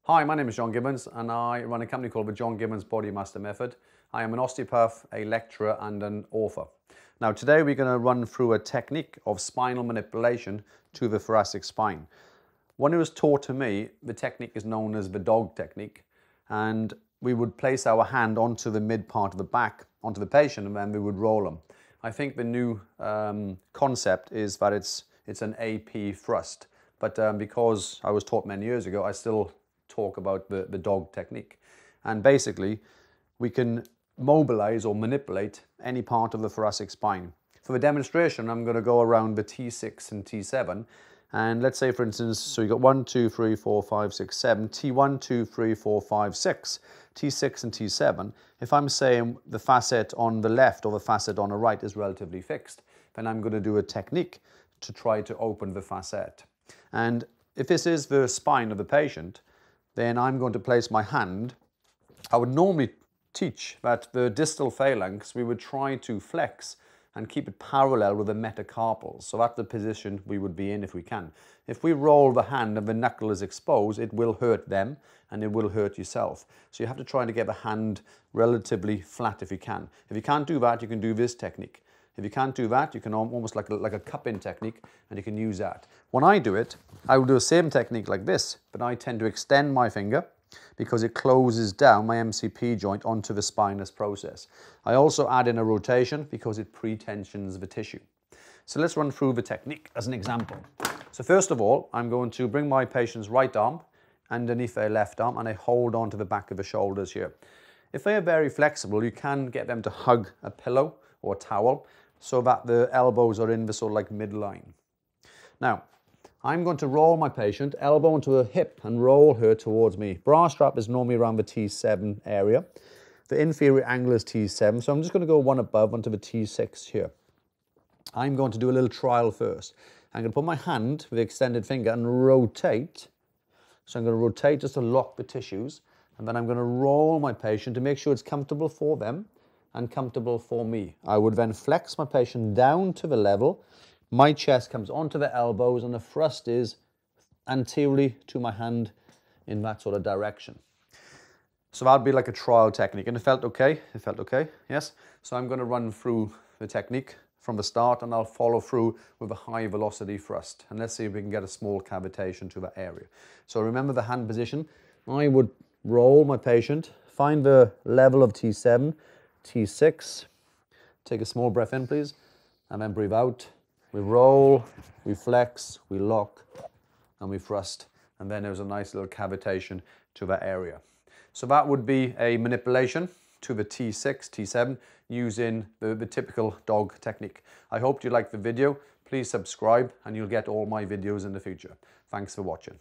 Hi, my name is John Gibbons and I run a company called the John Gibbons Bodymaster Method. I am an osteopath, a lecturer and an author. Now today we're going to run through a technique of spinal manipulation to the thoracic spine. When it was taught to me, the technique is known as the dog technique, and we would place our hand onto the mid part of the back, onto the patient, and then we would roll them. I think the new concept is that it's an AP thrust, but because I was taught many years ago, I still talk about the dog technique. And basically we can mobilize or manipulate any part of the thoracic spine. For the demonstration, I'm going to go around the T6 and T7, and let's say for instance, so you got 1, 2, 3, 4, 5, 6, 7, T1, 2, 3, 4, 5, 6, T6 and T7. If I'm saying the facet on the left or the facet on the right is relatively fixed, then I'm going to do a technique to try to open the facet. And if this is the spine of the patient, then I'm going to place my hand. I would normally teach that the distal phalanx, we would try to flex and keep it parallel with the metacarpals. So that's the position we would be in if we can. If we roll the hand and the knuckle is exposed, it will hurt them and it will hurt yourself. So you have to try to get the hand relatively flat if you can. If you can't do that, you can do this technique. If you can't do that, you can almost like a cup-in technique, and you can use that. When I do it, I will do the same technique like this, but I tend to extend my finger because it closes down my MCP joint onto the spinous process. I also add in a rotation because it pre-tensions the tissue. So let's run through the technique as an example. So first of all, I'm going to bring my patient's right arm underneath their left arm, and I hold on to the back of the shoulders here. If they are very flexible, you can get them to hug a pillow or a towel so that the elbows are in the sort of like midline. Now, I'm going to roll my patient, elbow into her hip, and roll her towards me. Bra strap is normally around the T7 area. The inferior angle is T7, so I'm just going to go one above onto the T6 here. I'm going to do a little trial first. I'm going to put my hand with the extended finger and rotate. So I'm going to rotate just to lock the tissues, and then I'm going to roll my patient to make sure it's comfortable for them and comfortable for me. I would then flex my patient down to the level. My chest comes onto the elbows and the thrust is anteriorly to my hand in that sort of direction. So that'd be like a trial technique, and it felt okay. It felt okay, yes. So I'm going to run through the technique from the start, and I'll follow through with a high velocity thrust. And let's see if we can get a small cavitation to that area. So remember the hand position. I would roll my patient, find the level of T7, T6, take a small breath in please, and then breathe out. We roll, we flex, we lock, and we thrust, and then there's a nice little cavitation to that area. So that would be a manipulation to the T6, T7 using the typical dog technique. I hope you liked the video. Please subscribe and you'll get all my videos in the future. Thanks for watching.